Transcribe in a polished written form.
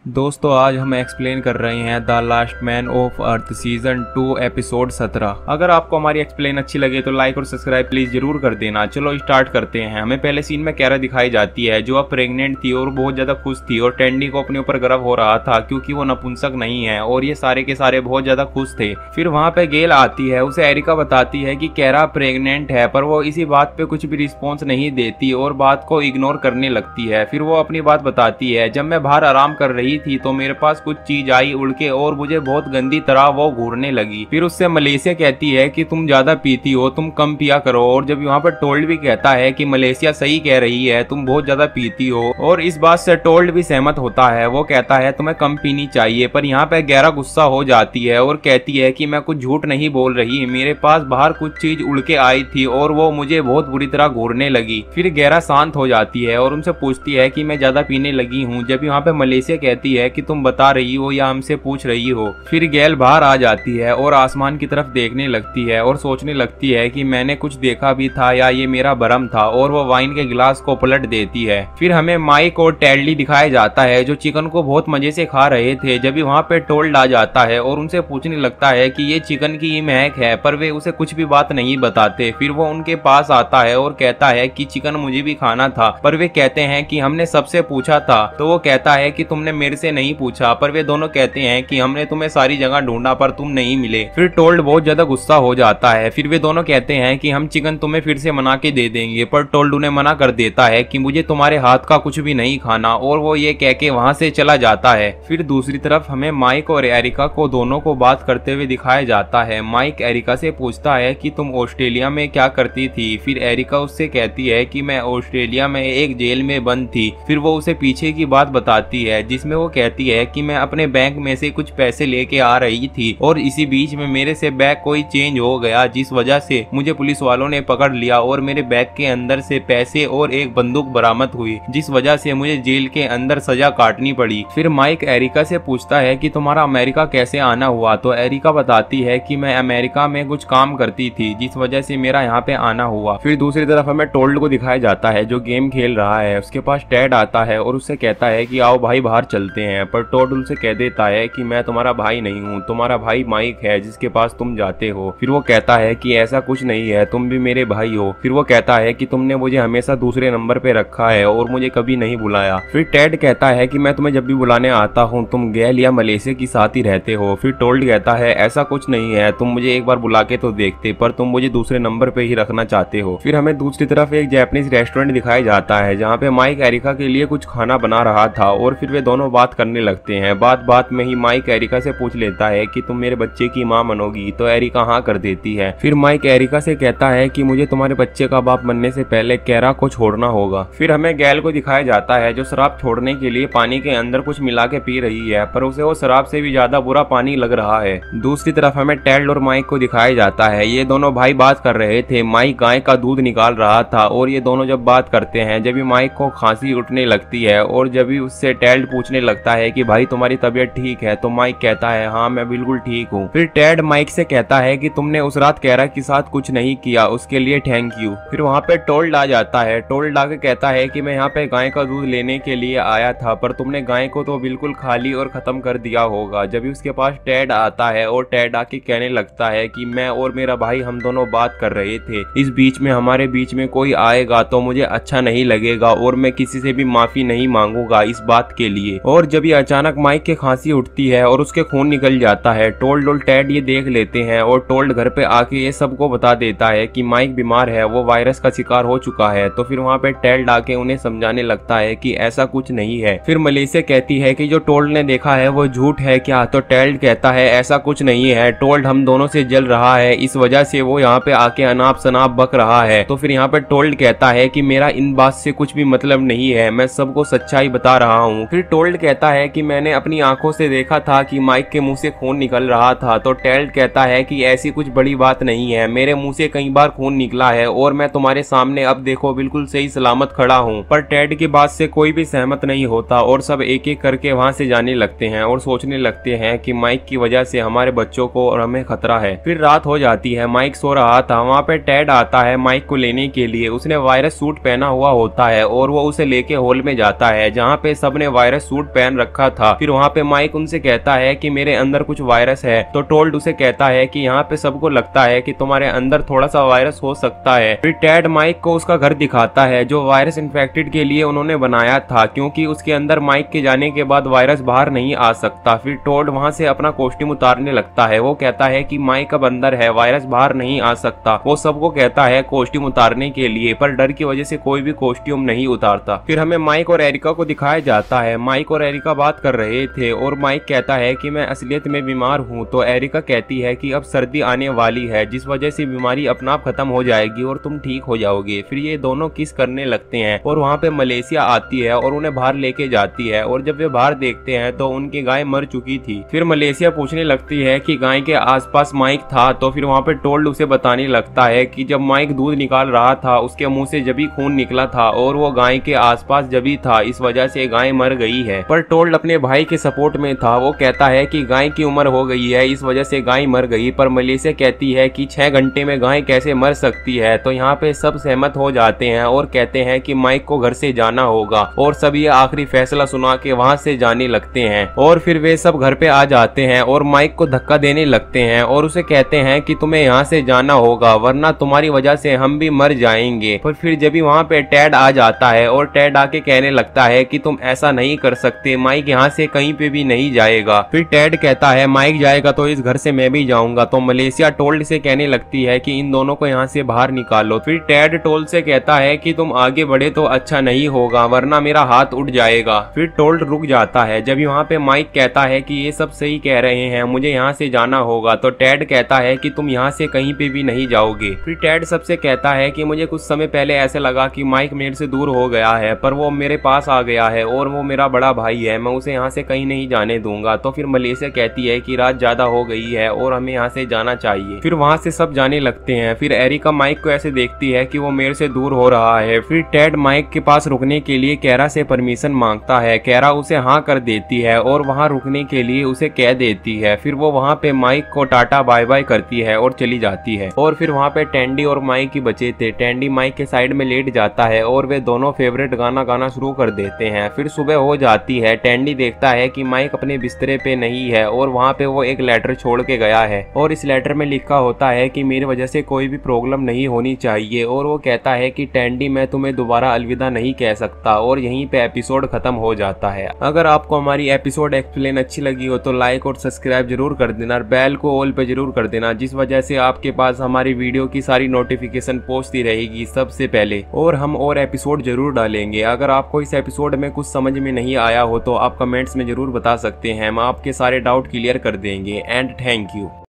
दोस्तों आज हम एक्सप्लेन कर रहे हैं the last man of earth season 2 episode 17। अगर आपको हमारी एक्सप्लेन अच्छी लगे तो लाइक और सब्सक्राइब प्लीज जरूर कर देना। चलो स्टार्ट करते हैं। हमें पहले सीन में कैरा दिखाई जाती है जो अब प्रेग्नेंट थी और बहुत ज्यादा खुश थी और टेंडी को अपने ऊपर गर्व हो रहा था क्योंकि वो नपुंसक नहीं है और ये सारे के सारे बहुत ज्यादा खुश थे। फिर वहाँ पे गेल आती है, उसे एरिका बताती है कि कैरा प्रेग्नेंट है, पर वो इसी बात पे कुछ भी रिस्पॉन्स नहीं देती और बात को इग्नोर करने लगती है। फिर वो अपनी बात बताती है, जब मैं बाहर आराम कर रही थी तो मेरे पास कुछ चीज आई उड़ के और मुझे बहुत गंदी तरह वो घूरने लगी। फिर उससे मलेशिया कहती है कि तुम ज्यादा पीती हो, तुम कम पिया करो। और जब यहाँ पर टोल्ड भी कहता है कि मलेशिया सही कह रही है, तुम बहुत ज्यादा पीती हो। और इस बात से टोल्ड भी सहमत होता है। वो कहता है तुम्हें कम पीनी चाहिए। पर यहाँ पे गैरा गुस्सा हो जाती है और कहती है कि मैं कुछ झूठ नहीं बोल रही, मेरे पास बाहर कुछ चीज उड़ के आई थी और वो मुझे बहुत बुरी तरह घूरने लगी। फिर गैरा शांत हो जाती है और उनसे पूछती है कि मैं ज्यादा पीने लगी हूँ। जब यहाँ पे मलेशिया कहती है कि तुम बता रही हो या हमसे पूछ रही हो। फिर गैल बाहर आ जाती है और आसमान की तरफ देखने लगती है और सोचने लगती है कि मैंने कुछ देखा भी था या ये मेरा भ्रम था, और वो वाइन के गिलास को पलट देती है। फिर हमें माइक और टेडली दिखाया जाता है जो चिकन को बहुत मजे से खा रहे थे। जब भी वहाँ पे टोल्ड आ जाता है और उनसे पूछने लगता है कि ये चिकन की ही महक है, पर वे उसे कुछ भी बात नहीं बताते। फिर वो उनके पास आता है और कहता है कि चिकन मुझे भी खाना था, पर वे कहते हैं कि हमने सबसे पूछा था। तो वो कहता है कि तुमने मेरे से नहीं पूछा, पर वे दोनों कहते हैं कि हमने तुम्हें सारी जगह ढूंढा पर तुम नहीं मिले। फिर टोल्ड बहुत ज्यादा गुस्सा हो जाता है। फिर वे दोनों कहते हैं कि हम चिकन तुम्हें फिर से बना के दे देंगे, पर टोल्ड उन्हें मना कर देता है कि मुझे तुम्हारे हाथ का कुछ भी नहीं खाना, और वो ये कह के वहाँ से चला जाता है। फिर दूसरी तरफ हमें माइक और एरिका को दोनों को बात करते हुए दिखाया जाता है। माइक एरिका से पूछता है कि तुम ऑस्ट्रेलिया में क्या करती थी। फिर एरिका उससे कहती है कि मैं ऑस्ट्रेलिया में एक जेल में बंद थी। फिर वो उसे पीछे की बात बताती है जिसमें वो कहती है कि मैं अपने बैंक में से कुछ पैसे लेके आ रही थी और इसी बीच में मेरे से बैग कोई चेंज हो गया, जिस वजह से मुझे पुलिस वालों ने पकड़ लिया और मेरे बैग के अंदर से पैसे और एक बंदूक बरामद हुई, जिस वजह से मुझे जेल के अंदर सजा काटनी पड़ी। फिर माइक एरिका से पूछता है कि तुम्हारा अमेरिका कैसे आना हुआ। तो एरिका बताती है कि मैं अमेरिका में कुछ काम करती थी जिस वजह से मेरा यहाँ पे आना हुआ। फिर दूसरी तरफ हमें टोल्ड को दिखाया जाता है जो गेम खेल रहा है। उसके पास टेड आता है और उससे कहता है कि आओ भाई बाहर चलते हैं, पर टोल्ड उनसे कह देता है कि मैं तुम्हारा भाई नहीं हूँ, तुम्हारा भाई माइक है जिसके पास तुम जाते हो। फिर वो कहता है कि ऐसा कुछ नहीं है, तुम भी मेरे भाई हो। फिर वो कहता है कि तुमने मुझे हमेशा दूसरे नंबर पे रखा है और मुझे कभी नहीं बुलाया। फिर टेड कहता है कि मैं तुम्हें जब भी बुलाने आता हूँ तुम गैल या मलेशिया की साथ ही रहते हो। फिर टोल्ड कहता है ऐसा कुछ नहीं है, तुम मुझे एक बार बुला के तो देखते, पर तुम मुझे दूसरे नंबर पे ही रखना चाहते हो। फिर हमें दूसरी तरफ एक जापानीज रेस्टोरेंट दिखाया जाता है जहाँ पे माइक एरिका के लिए कुछ खाना बना रहा था और फिर वे दोनों बात करने लगते हैं। बात में ही माइक एरिका से पूछ लेता है कि तुम मेरे बच्चे की माँ बनोगी। तो एरिका हाँ कर देती है। फिर माइक एरिका से कहता है कि मुझे तुम्हारे बच्चे का बाप बनने से पहले कैरा को छोड़ना होगा। फिर हमें गैल को दिखाया जाता है जो शराब छोड़ने के लिए पानी के अंदर कुछ मिला के पी रही है, पर उसे वो शराब से भी ज्यादा बुरा पानी लग रहा है। दूसरी तरफ हमें टेड और माइक को दिखाया जाता है। ये दोनों भाई बात कर रहे थे। माइक गाय का दूध निकाल रहा था और ये दोनों जब बात करते हैं, जब भी माइक को खांसी उठने लगती है और जब भी उससे टेड पूछने लगता है कि भाई तुम्हारी तबीयत ठीक है, तो माइक कहता है हाँ मैं बिल्कुल ठीक हूँ। फिर टेड माइक से कहता है कि तुमने उस रात कैरा के साथ कुछ नहीं किया, उसके लिए थैंक यू। फिर वहाँ पे टोल्ड आ जाता है। टोल्ड आके कहता है कि मैं यहाँ पे गाय का दूध लेने के लिए आया था, पर तुमने गाय को तो बिल्कुल खाली और खत्म कर दिया होगा। जब भी उसके पास टेड आता है और टेड आके कहने लगता है कि मैं और मेरा भाई हम दोनों बात कर रहे थे, इस बीच में हमारे बीच में कोई आएगा तो मुझे अच्छा नहीं लगेगा और मैं किसी से भी माफी नहीं मांगूंगा इस बात के लिए। और जब ये अचानक माइक के खांसी उठती है और उसके खून निकल जाता है, टोल्ड और टेड ये देख लेते हैं और टोल्ड घर पे आके ये सबको बता देता है कि माइक बीमार है, वो वायरस का शिकार हो चुका है। तो फिर वहाँ पे टेड आके उन्हें समझाने लगता है कि ऐसा कुछ नहीं है। फिर मलेशिया कहती है कि जो टोल्ड ने देखा है वो झूठ है क्या। तो टेड कहता है ऐसा कुछ नहीं है, टोल्ड हम दोनों से जल रहा है, इस वजह से वो यहाँ पे आके अनाप शनाप बक रहा है। तो फिर यहाँ पे टोल्ड कहता है कि मेरा इन बात से कुछ भी मतलब नहीं है, मैं सबको सच्चाई बता रहा हूँ। फिर टोल्ड कहता है कि मैंने अपनी आंखों से देखा था कि माइक के मुंह से खून निकल रहा था। तो टेल्ड कहता है कि ऐसी कुछ बड़ी बात नहीं है, मेरे मुंह से कई बार खून निकला है और मैं तुम्हारे सामने अब देखो बिल्कुल सही सलामत खड़ा हूँ। पर टेड की बात से कोई भी सहमत नहीं होता और सब एक एक करके वहाँ से जाने लगते हैं और सोचने लगते हैं कि माइक की वजह से हमारे बच्चों को और हमें खतरा है। फिर रात हो जाती है। माइक सो रहा था। वहाँ पे टेड आता है माइक को लेने के लिए। उसने वायरस सूट पहना हुआ होता है और वो उसे लेके हॉल में जाता है जहाँ पे सबने वायरस सूट पहन रखा था। फिर वहाँ पे माइक उनसे कहता है कि मेरे अंदर कुछ वायरस है, तो टोल्ड उसे कहता है कि यहाँ पे सबको लगता है कि तुम्हारे अंदर थोड़ा सा वायरस हो सकता है। फिर टेड माइक को उसका घर दिखाता है जो वायरस इन्फेक्टेड के लिए उन्होंने बनाया था, क्योंकि उसके अंदर माइक के जाने के बाद वायरस बाहर नहीं आ सकता। फिर टोल्ड वहाँ से अपना कॉस्ट्यूम उतारने लगता है। वो कहता है कि माइक अब अंदर है, वायरस बाहर नहीं आ सकता। वो सबको कहता है कॉस्ट्यूम उतारने के लिए, पर डर की वजह से कोई भी कॉस्ट्यूम नहीं उतारता। फिर हमें माइक और एरिका को दिखाया जाता है। माइक और एरिका बात कर रहे थे और माइक कहता है कि मैं असलियत में बीमार हूँ। तो एरिका कहती है कि अब सर्दी आने वाली है, जिस वजह से बीमारी अपना आप खत्म हो जाएगी और तुम ठीक हो जाओगे। फिर ये दोनों किस करने लगते हैं और वहाँ पे मलेशिया आती है और उन्हें बाहर लेके जाती है। और जब वे बाहर देखते हैं तो उनकी गाय मर चुकी थी। फिर मलेशिया पूछने लगती है कि गाय के आसपास माइक था। तो फिर वहाँ पे टोल्ड उसे बताने लगता है कि जब माइक दूध निकाल रहा था उसके मुंह से जभी खून निकला था और वो गाय के आसपास जभी था, इस वजह से गाय मर गई है। पर टोल्ड अपने भाई के सपोर्ट में था। वो कहता है कि गाय की उम्र हो गई है, इस वजह से गाय मर गई। पर मलेशिया कहती है कि 6 घंटे में गाय कैसे मर सकती है। तो यहाँ पे सब सहमत हो जाते हैं और कहते हैं कि माइक को घर से जाना होगा और सब ये आखिरी फैसला सुना के वहाँ से जाने लगते हैं। और फिर वे सब घर पे आ जाते हैं और माइक को धक्का देने लगते हैं और उसे कहते हैं कि तुम्हें यहाँ से जाना होगा, वरना तुम्हारी वजह से हम भी मर जाएंगे। पर फिर जब भी वहाँ पे टेड आ जाता है और टेड आके कहने लगता है कि तुम ऐसा नहीं कर सकते, माइक यहाँ से कहीं पे भी नहीं जाएगा। फिर टेड कहता है माइक जाएगा तो इस घर से मैं भी जाऊंगा। तो मलेशिया टोल्ड से कहने लगती है कि इन दोनों को यहाँ से बाहर निकालो। फिर टेड टोल्ड से कहता है कि तुम आगे बढ़े तो अच्छा नहीं होगा, वरना मेरा हाथ उठ जाएगा। फिर टोल्ड रुक जाता है। जब यहाँ पे माइक कहता है कि ये सब सही कह रहे हैं, मुझे यहाँ से जाना होगा। तो टेड कहता है कि तुम यहाँ से कहीं पे भी नहीं जाओगे। फिर टेड सबसे कहता है कि मुझे कुछ समय पहले ऐसे लगा कि माइक मेरे से दूर हो गया है, पर वो मेरे पास आ गया है और वो मेरा बड़ा भाई है, मैं उसे यहाँ से कहीं नहीं जाने दूंगा। तो फिर मलेशिया कहती है कि रात ज्यादा हो गई है और हमें यहाँ से जाना चाहिए। फिर वहाँ से सब जाने लगते हैं। फिर एरिका माइक को ऐसे देखती है कि वो मेरे से दूर हो रहा है। फिर टेड माइक के पास रुकने के लिए कैरा से परमिशन मांगता है। कैरा उसे हाँ कर देती है और वहाँ रुकने के लिए उसे कह देती है। फिर वो वहाँ पे माइक को टाटा बाय बाय करती है और चली जाती है। और फिर वहाँ पे टेंडी और माइक ही बचे थे। टेंडी माइक के साइड में लेट जाता है और वे दोनों फेवरेट गाना गाना शुरू कर देते हैं। फिर सुबह हो जाती है। टेंडी देखता है कि माइक अपने बिस्तरे पे नहीं है और वहाँ पे वो एक लेटर छोड़ के गया है और इस लेटर में लिखा होता है कि मेरी वजह से कोई भी प्रॉब्लम नहीं होनी चाहिए। और वो कहता है कि टेंडी मैं तुम्हें दोबारा अलविदा नहीं कह सकता। और यहीं पे एपिसोड खत्म हो जाता है। अगर आपको हमारी एपिसोड एक्सप्लेन अच्छी लगी हो तो लाइक और सब्सक्राइब जरूर कर देना और बेल को ऑल पे जरूर कर देना, जिस वजह से आपके पास हमारी वीडियो की सारी नोटिफिकेशन पहुंचती रहेगी सबसे पहले। और हम और एपिसोड जरूर डालेंगे। अगर आपको इस एपिसोड में कुछ समझ में नहीं आया हो तो आप कमेंट्स में जरूर बता सकते हैं, हम आपके सारे डाउट क्लियर कर देंगे। And thank you.